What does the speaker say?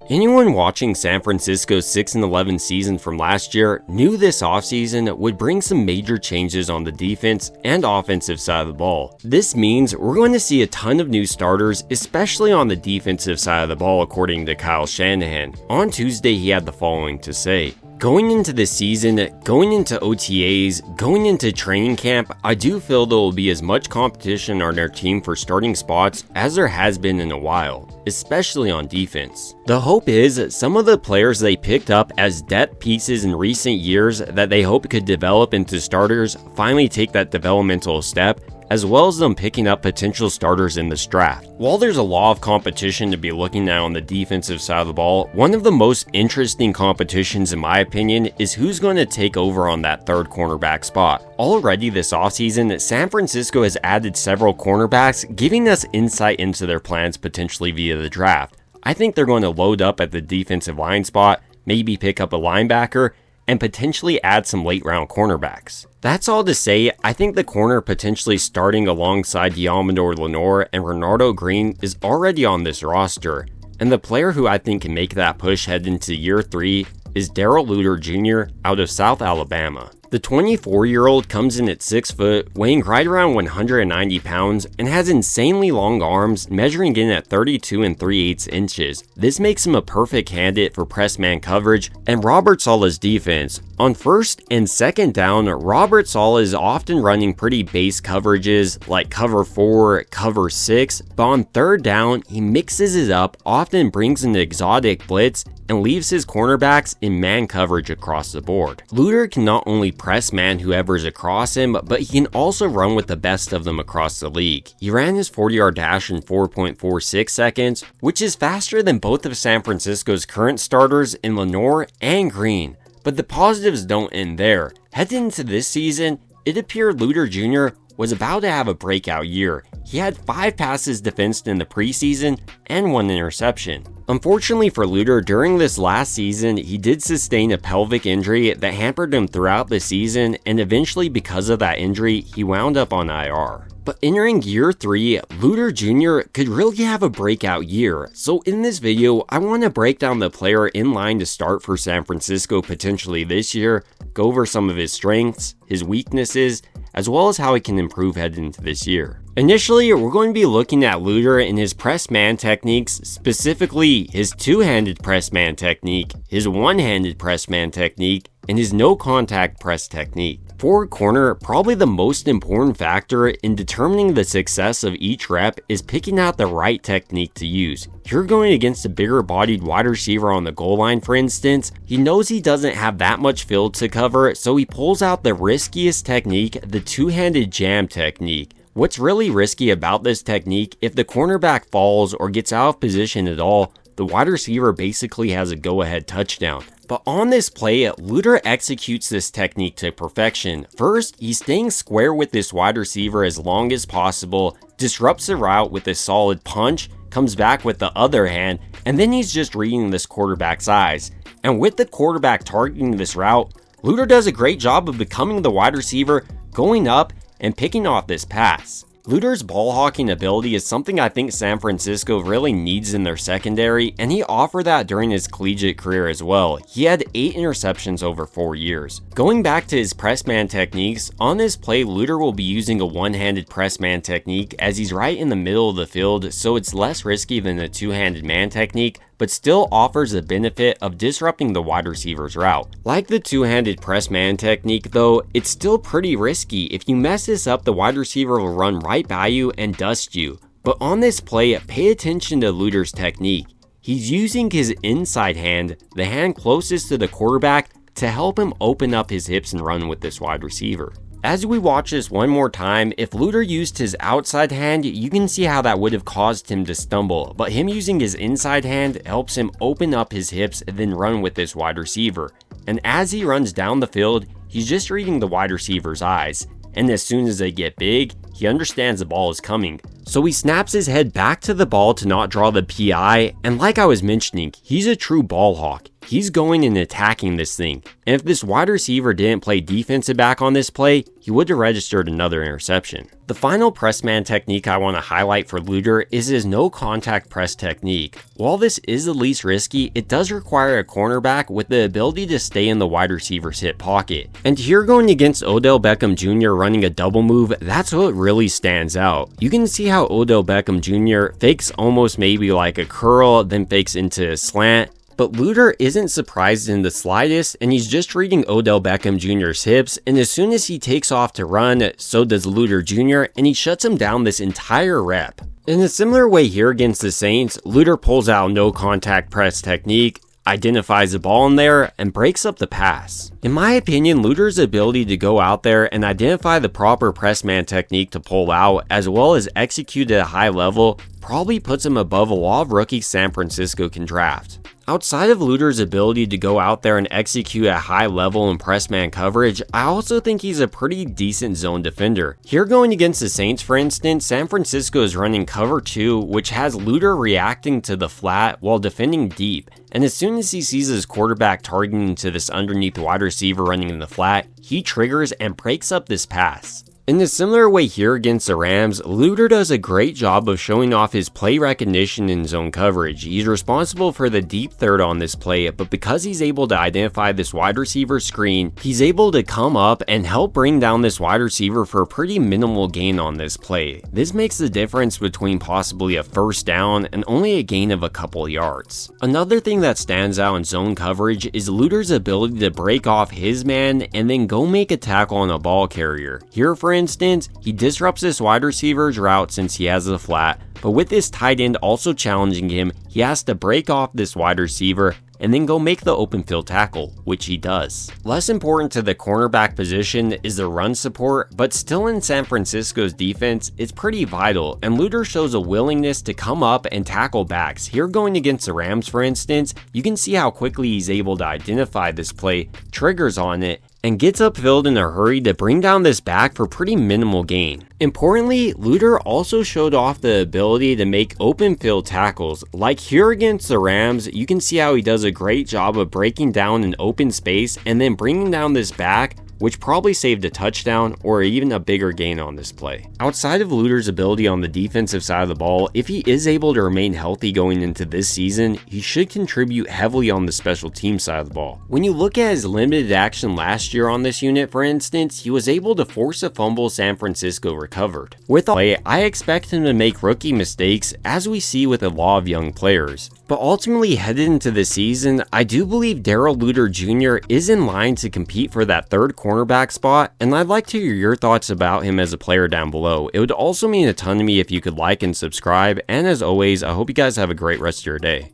Anyone watching San Francisco's 6-11 season from last year knew this offseason would bring some major changes on the defense and offensive side of the ball. This means we're going to see a ton of new starters, especially on the defensive side of the ball, according to Kyle Shanahan. On Tuesday, he had the following to say. Going into the season, going into OTAs, going into training camp, I do feel there will be as much competition on their team for starting spots as there has been in a while, especially on defense. The hope is some of the players they picked up as depth pieces in recent years that they hope could develop into starters finally take that developmental step, as well as them picking up potential starters in this draft. While there's a lot of competition to be looking at on the defensive side of the ball, one of the most interesting competitions in my opinion is who's going to take over on that third cornerback spot. Already this offseason, San Francisco has added several cornerbacks, giving us insight into their plans potentially via the draft. I think they're going to load up at the defensive line spot, maybe pick up a linebacker, and potentially add some late round cornerbacks. That's all to say, I think the corner potentially starting alongside Deommodore, Lenor, and Renardo Green is already on this roster, and the player who I think can make that push head into year 3 is Darrell Luter Jr. out of South Alabama. The 24-year-old comes in at 6 foot, weighing right around 190 pounds, and has insanely long arms, measuring in at 32 3/8 inches. This makes him a perfect candidate for press man coverage and Robert Saleh's defense. On first and second down, Robert Saleh is often running pretty base coverages like cover 4, cover 6, but on third down, he mixes it up, often brings an exotic blitz, and leaves his cornerbacks in man coverage across the board. Luter can not only press man whoever's across him, but he can also run with the best of them across the league. He ran his 40-yard dash in 4.46 seconds, which is faster than both of San Francisco's current starters in Lenor and Green. But the positives don't end there. Heading into this season, it appeared Luter Jr. was about to have a breakout year. He had 5 passes defensed in the preseason and 1 interception. Unfortunately for Luter, during this last season, he did sustain a pelvic injury that hampered him throughout the season, and eventually because of that injury, he wound up on IR. But entering year 3, Luter Jr. could really have a breakout year. So in this video, I want to break down the player in line to start for San Francisco potentially this year, go over some of his strengths, his weaknesses, as well as how he can improve heading into this year. Initially, we're going to be looking at Luter and his press man techniques, specifically his two-handed press man technique, his one-handed press man technique, and his no-contact press technique. For a corner, probably the most important factor in determining the success of each rep is picking out the right technique to use. You're going against a bigger bodied wide receiver on the goal line, for instance. He knows he doesn't have that much field to cover, so he pulls out the riskiest technique, the two-handed jam technique. What's really risky about this technique, if the cornerback falls or gets out of position at all, the wide receiver basically has a go-ahead touchdown. But on this play, Luter executes this technique to perfection. First, he's staying square with this wide receiver as long as possible, disrupts the route with a solid punch, comes back with the other hand, and then he's just reading this quarterback's eyes. And with the quarterback targeting this route, Luter does a great job of becoming the wide receiver, going up, and picking off this pass. Luter's ball hawking ability is something I think San Francisco really needs in their secondary, and he offered that during his collegiate career as well. He had 8 interceptions over 4 years. Going back to his press man techniques, on this play Luter will be using a one-handed press man technique as he's right in the middle of the field, so it's less risky than the two-handed man technique, but still offers the benefit of disrupting the wide receiver's route. Like the two-handed press man technique though, it's still pretty risky. If you mess this up, the wide receiver will run right by you and dust you. But on this play, pay attention to Luter's technique. He's using his inside hand, the hand closest to the quarterback, to help him open up his hips and run with this wide receiver. As we watch this one more time, if Luter used his outside hand, you can see how that would have caused him to stumble, but him using his inside hand helps him open up his hips and then run with this wide receiver. And as he runs down the field, he's just reading the wide receiver's eyes, and as soon as they get big, he understands the ball is coming. So he snaps his head back to the ball to not draw the PI, and like I was mentioning, he's a true ball hawk. He's going and attacking this thing. And if this wide receiver didn't play defensive back on this play, he would have registered another interception. The final press man technique I want to highlight for Luter is his no contact press technique. While this is the least risky, it does require a cornerback with the ability to stay in the wide receiver's hip pocket. And here going against Odell Beckham Jr. running a double move, that's what really stands out. You can see how Odell Beckham Jr. fakes almost maybe like a curl, then fakes into a slant. But Luter isn't surprised in the slightest, and he's just reading Odell Beckham Jr.'s hips, and as soon as he takes off to run, so does Luter Jr., and he shuts him down this entire rep. In a similar way here against the Saints, Luter pulls out no contact press technique, identifies the ball in there, and breaks up the pass. In my opinion, Luter's ability to go out there and identify the proper press man technique to pull out, as well as execute at a high level, probably puts him above a lot of rookies San Francisco can draft. Outside of Luter's ability to go out there and execute at high level and press man coverage, I also think he's a pretty decent zone defender. Here going against the Saints, for instance, San Francisco is running cover 2, which has Luter reacting to the flat while defending deep. And as soon as he sees his quarterback targeting to this underneath wide receiver running in the flat, he triggers and breaks up this pass. In a similar way here against the Rams, Luter does a great job of showing off his play recognition in zone coverage. He's responsible for the deep third on this play, but because he's able to identify this wide receiver screen, he's able to come up and help bring down this wide receiver for a pretty minimal gain on this play. This makes the difference between possibly a first down and only a gain of a couple yards. Another thing that stands out in zone coverage is Luter's ability to break off his man and then go make a tackle on a ball carrier. Here, for instance, he disrupts this wide receiver's route since he has the flat, but with this tight end also challenging him, he has to break off this wide receiver and then go make the open field tackle, which he does. Less important to the cornerback position is the run support, but still in San Francisco's defense, it's pretty vital, and Luter shows a willingness to come up and tackle backs. Here going against the Rams, for instance, you can see how quickly he's able to identify this play, triggers on it, and gets upfield in a hurry to bring down this back for pretty minimal gain. Importantly, Luter also showed off the ability to make open field tackles. Like here against the Rams, you can see how he does a great job of breaking down an open space and then bringing down this back, which probably saved a touchdown or even a bigger gain on this play. Outside of Luter's ability on the defensive side of the ball, if he is able to remain healthy going into this season, he should contribute heavily on the special team side of the ball. When you look at his limited action last year on this unit, for instance, he was able to force a fumble San Francisco recovered. With all play, I expect him to make rookie mistakes, as we see with a lot of young players. But ultimately, headed into the season, I do believe Darrell Luter Jr. is in line to compete for that third cornerback spot, and I'd like to hear your thoughts about him as a player down below. It would also mean a ton to me if you could like and subscribe, and as always, I hope you guys have a great rest of your day.